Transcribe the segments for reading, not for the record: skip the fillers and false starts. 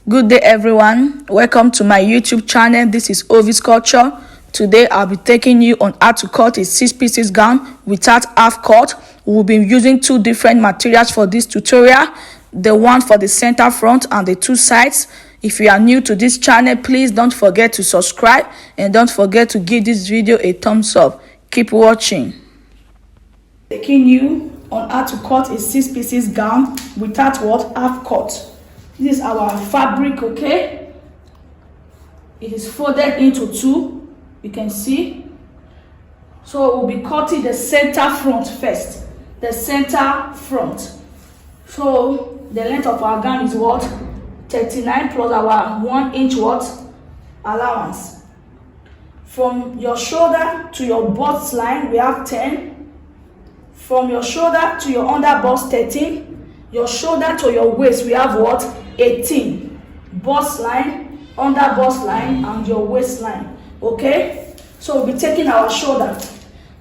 Good day, everyone. Welcome to my YouTube channel. This is Ovis Culture. Today, I'll be taking you on how to cut a 6-piece gown without half cut. We'll be using two different materials for this tutorial. The one for the center front and the two sides. If you are new to this channel, please don't forget to subscribe and don't forget to give this video a thumbs up. Keep watching. Taking you on how to cut a 6-piece gown without half cut. This is our fabric, okay? It is folded into two, you can see. So we'll be cutting the center front first. The center front. So the length of our gown is 39 plus our 1 inch allowance. From your shoulder to your bust line, we have 10. From your shoulder to your under bust, 13. Your shoulder to your waist, we have 18. Bust line, under bust line, and your waistline. Okay? So we'll be taking our shoulder.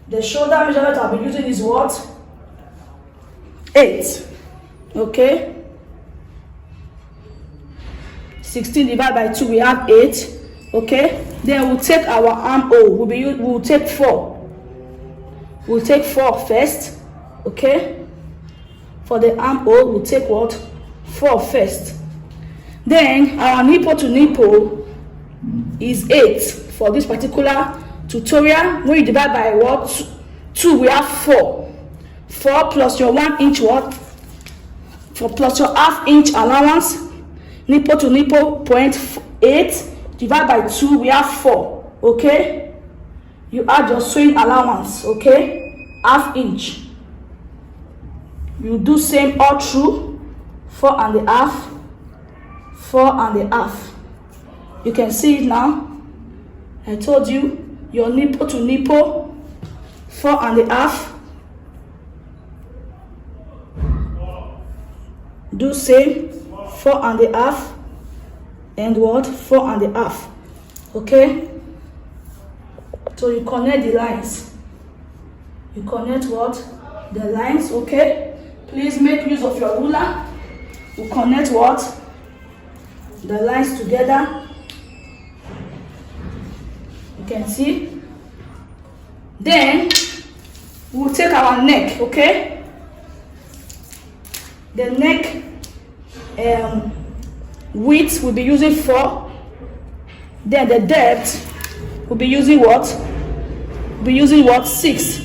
The shoulder measurement I'll be using is 8. Okay? 16 divided by 2, we have 8. Okay? Then we'll take our armhole. We'll take 4. We'll take 4 first. Okay? For the armhole, we'll take 4 first. Then our nipple to nipple is 8 for this particular tutorial. When you divide by 2, we have 4. 4 plus your 1 inch plus your half inch allowance. Nipple to nipple 0.8 divided by 2, we have 4. Okay, you add your sewing allowance. Okay, half inch. You do same all through. 4 and a half. 4 and a half. You can see it now. I told you your nipple to nipple 4 and a half. Do same 4 and a half and 4 and a half. Okay, so you connect the lines. You connect the lines. Okay, please make use of your ruler. You connect the lines together. You can see. Then we'll take our neck. Okay, the neck width we'll be using 4. Then the depth we'll be using 6.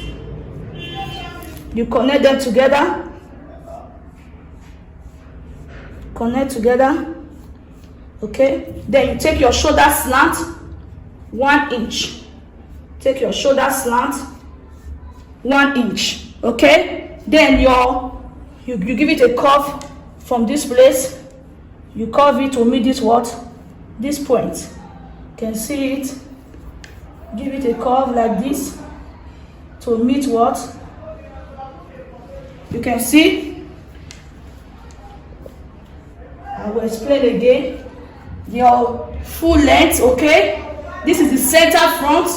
You connect them together. Connect together. Okay, then you take your shoulder slant 1 inch. Take your shoulder slant 1 inch. Okay, then you give it a curve from this place. You curve it to meet this point. You can see it. Give it a curve like this to meet you can see. I will explain again. Your full length. Okay, this is the center front.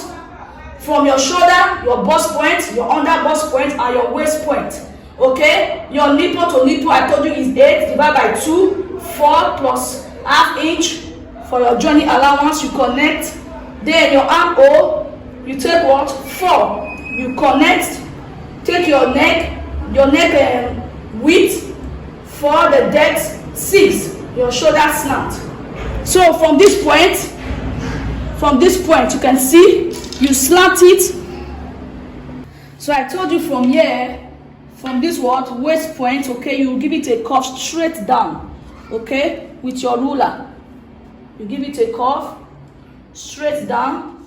From your shoulder, your bust point, your under bust point, and your waist point. Okay, your nipple to nipple I told you is 8 divided by 2. 4 plus half inch for your joining allowance. You connect. Then your armhole, you take 4. You connect. Take your neck width for the depth 6. Your shoulder slant. So from this point you can see you slant it. So I told you from here, from this waist point, okay, you give it a curve straight down. Okay, with your ruler, you give it a curve straight down.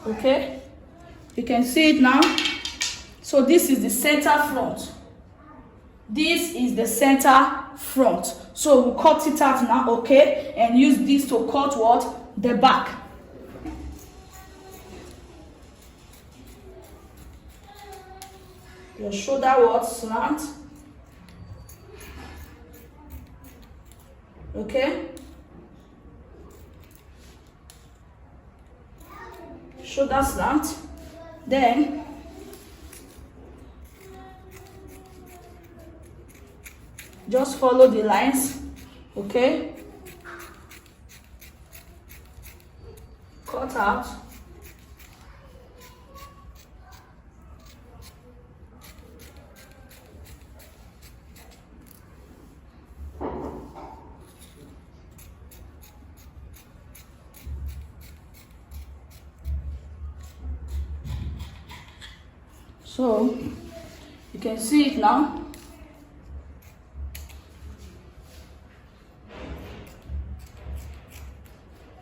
Okay, you can see it now. So this is the center front. This is the center front. So we'll cut it out now. Okay, and use this to cut the back. Your shoulder slant. Okay, shoulder slant. Then just follow the lines Okay, cut out. So you can see it now.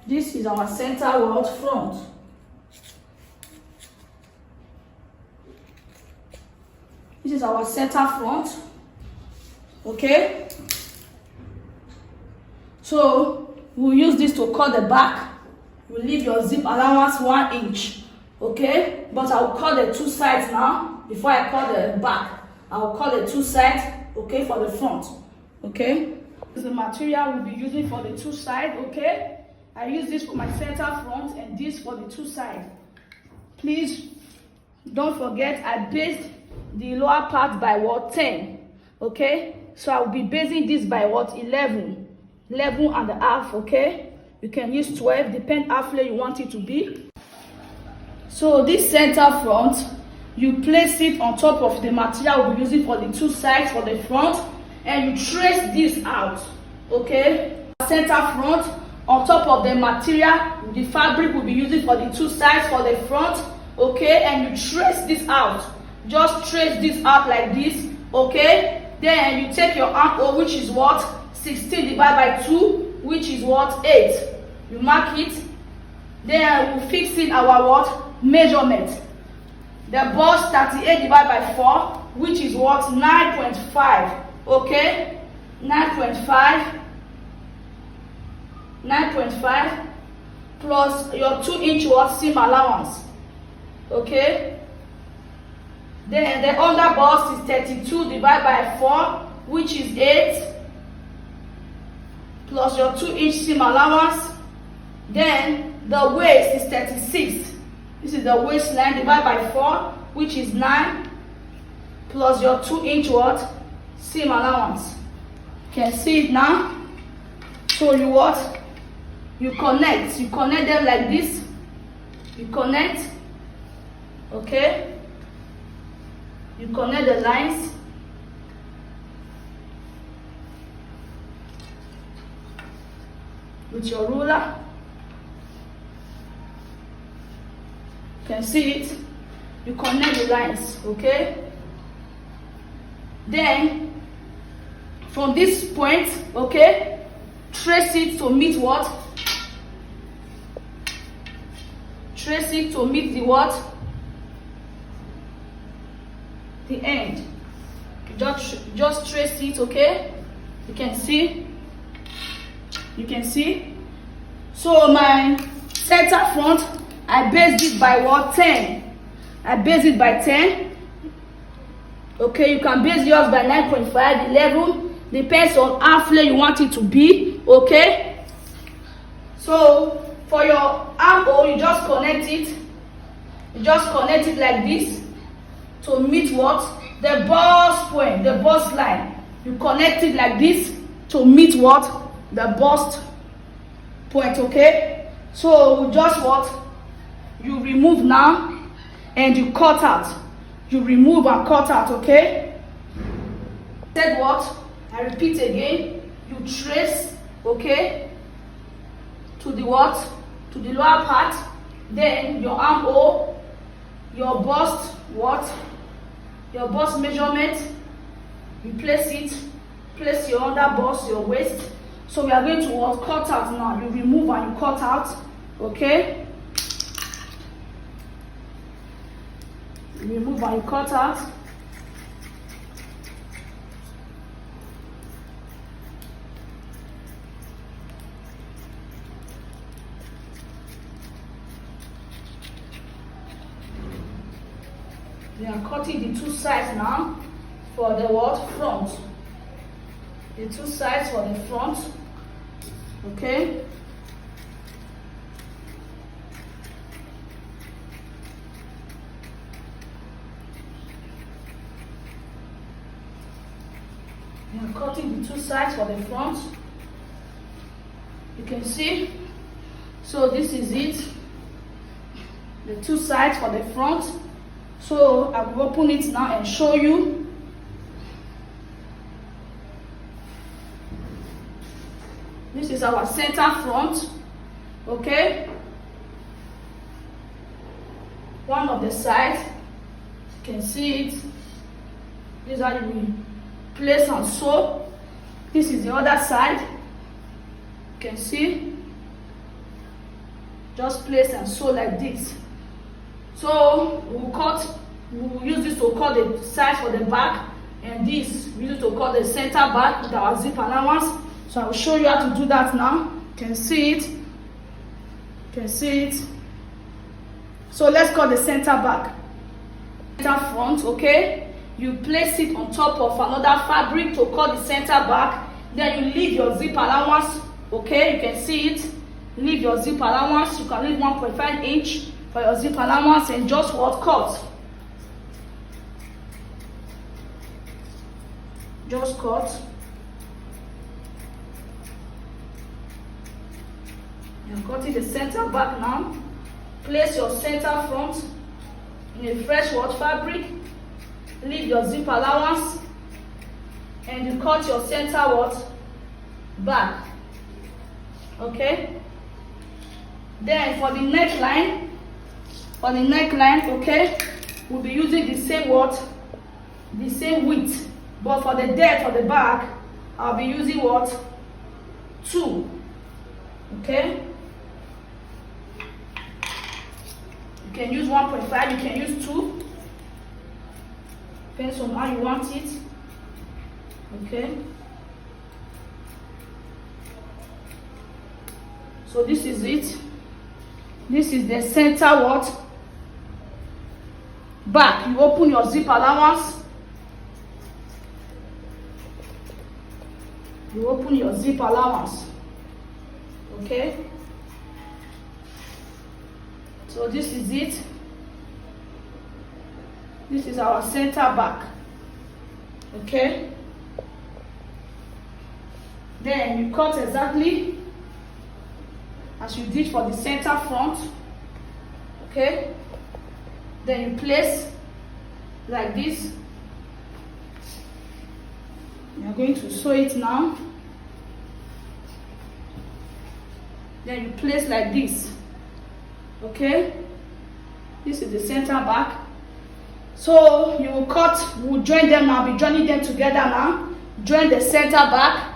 This is our center wall front. This is our center front. Okay. So we'll use this to cut the back. We'll leave your zip allowance 1 inch. Okay, but I'll cut the 2 sides now. Before I cut the back, I'll cut the 2 sides. Okay, for the front. Okay, this is the material we'll be using for the 2 sides. Okay, I use this for my center front and this for the 2 sides. Please don't forget I based the lower part by what 10. Okay, so I'll be basing this by what 11 and a half. Okay, you can use 12, depend how flare you want it to be. So this center front, you place it on top of the material we'll be using for the 2 sides for the front, and you trace this out. Okay, center front on top of the material, the fabric we'll be using for the 2 sides for the front. Okay, and you trace this out. Just trace this out like this. Okay, then you take your armhole, which is what 16 divided by 2, which is what 8. You mark it. Then we'll fix in our what measurement. The bust 38 divided by 4, which is what 9.5. Okay, 9.5 plus your 2-inch what seam allowance. Okay, then the under bust is 32 divided by 4, which is 8, plus your 2-inch seam allowance. Then the waist is 36. This is the waistline divided by 4, which is 9, plus your 2-inch what seam allowance. You can see it now. So you what? You connect them like this. You connect. Okay, you connect the lines. With your ruler. You can see it. You connect the lines. Okay, then from this point, okay, trace it to meet what? Trace it to meet the what? The end. Just trace it. Okay, you can see. So my center front, I based it by what 10. I based it by 10. Okay, you can base yours by 9.5, 11, depends on how flare you want it to be. Okay, so for your armhole, you just connect it. You just connect it like this to meet what? The bust point, the bust line. You connect it like this to meet what? The bust point. Okay, so just what? You remove now and you cut out. You remove and cut out. Okay, said what? I repeat again. You trace, okay, to the what? To the lower part. Then your armhole, your bust, what? Your bust measurement. You place it. Place your under bust, your waist. So we are going to what? Cut out now. You remove and you cut out. Okay. You remove and you cut out. We are cutting the 2 sides now for the what? Front. The 2 sides for the front. Okay. We are cutting the 2 sides for the front. You can see. So this is it, the two sides for the front. So I will open it now and show you. This is our center front, okay? One of the sides, you can see it. This is how you will place and sew. This is the other side, you can see. Just place and sew like this. So we'll use this to cut the side for the back, and this we use to cut the center back with our zip allowance. So I will show you how to do that now. You can see it. You can see it. So let's cut the center back. Center front, okay? You place it on top of another fabric to cut the center back. Then you leave your zip allowance, okay? You can see it. Leave your zip allowance. You can leave 1.5 inch for your zip allowance and just what cut. Just cut. You're cutting the center back now. Place your center front in a fresh wash fabric. Leave your zip allowance and you cut your center what back. Okay. Then for the neckline, okay, we'll be using the same what, the same width, but for the depth of the back, I'll be using what, 2. Okay. You can use 1.5, you can use 2. Depends on how you want it. Okay. So this is it. This is the center what? Back. You open your zip allowance. You open your zip allowance. Okay. So this is it. This is our center back. Okay. Then you cut exactly as you did for the center front. Okay. Then you place like this. You are going to sew it now. Then you place like this. Okay. This is the center back. So you will cut, we'll join them now, be joining them together now. Join the center back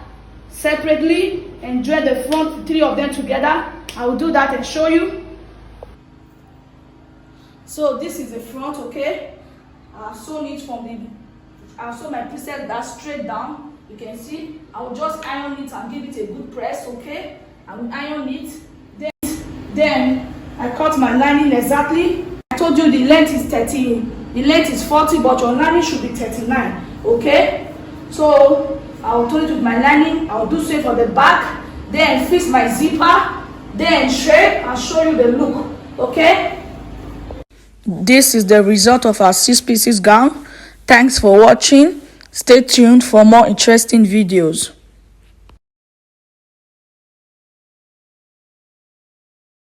separately and join the front, 3 of them together. I will do that and show you. So this is the front, okay? I've sewn it I've sewn my pieces that straight down. You can see. I will just iron it and give it a good press, okay? I will iron it. Then I cut my lining exactly. I told you the length is 30, the length is 40, but your lining should be 39, okay? So I will turn it with my lining. I will do same for the back. Then fix my zipper. Then shape and show you the look, okay? This is the result of our 6 pieces gown. Thanks for watching. Stay tuned for more interesting videos.